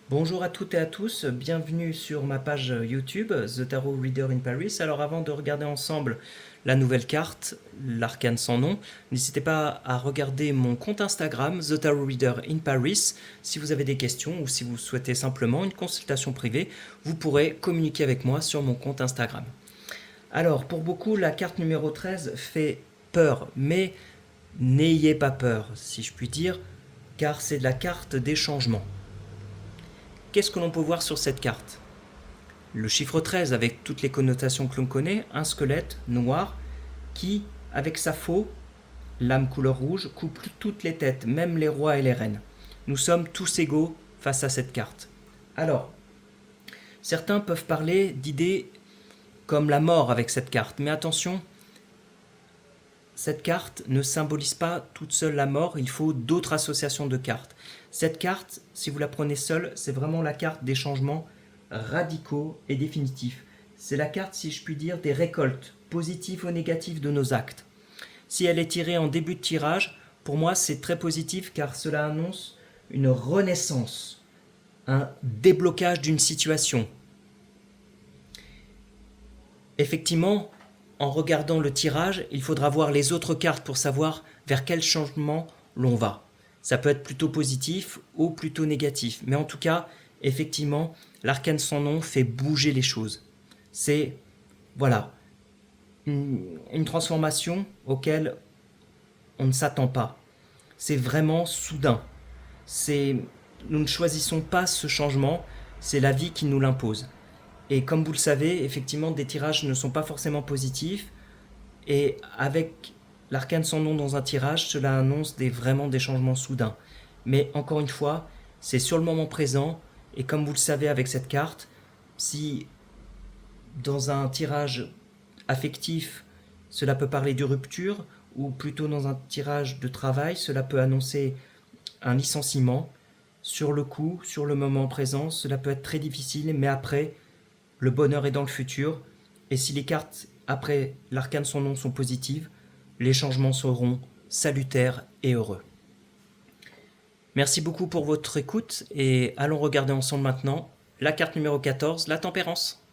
Bonjour à toutes et à tous, bienvenue sur ma page YouTube, The Tarot Reader in Paris. Alors avant de regarder ensemble la nouvelle carte, l'arcane sans nom, n'hésitez pas à regarder mon compte Instagram, The Tarot Reader in Paris. Si vous avez des questions ou si vous souhaitez simplement une consultation privée, vous pourrez communiquer avec moi sur mon compte Instagram. Alors pour beaucoup, la carte numéro 13 fait peur, mais n'ayez pas peur, si je puis dire, car c'est la carte des changements. Qu'est-ce que l'on peut voir sur cette carte? Le chiffre 13 avec toutes les connotations que l'on connaît, un squelette noir qui, avec sa faux, lame couleur rouge, coupe toutes les têtes, même les rois et les reines. Nous sommes tous égaux face à cette carte. Alors, certains peuvent parler d'idées comme la mort avec cette carte, mais attention, cette carte ne symbolise pas toute seule la mort, il faut d'autres associations de cartes. Cette carte, si vous la prenez seule, c'est vraiment la carte des changements radicaux et définitifs. C'est la carte, si je puis dire, des récoltes, positives ou négatives de nos actes. Si elle est tirée en début de tirage, pour moi c'est très positif car cela annonce une renaissance, un déblocage d'une situation. Effectivement, en regardant le tirage, il faudra voir les autres cartes pour savoir vers quel changement l'on va. Ça peut être plutôt positif ou plutôt négatif. Mais en tout cas, effectivement, l'arcane sans nom fait bouger les choses. C'est, voilà, une transformation auquel on ne s'attend pas. C'est vraiment soudain. Nous ne choisissons pas ce changement, c'est la vie qui nous l'impose. Et comme vous le savez, effectivement, des tirages ne sont pas forcément positifs. Et avec l'arcane sans nom dans un tirage, cela annonce vraiment des changements soudains. Mais encore une fois, c'est sur le moment présent. Et comme vous le savez avec cette carte, si dans un tirage affectif, cela peut parler de rupture, ou plutôt dans un tirage de travail, cela peut annoncer un licenciement. Sur le coup, sur le moment présent, cela peut être très difficile, mais après, le bonheur est dans le futur, et si les cartes après l'arcane sans nom sont positives, les changements seront salutaires et heureux. Merci beaucoup pour votre écoute, et allons regarder ensemble maintenant la carte numéro 14, la tempérance.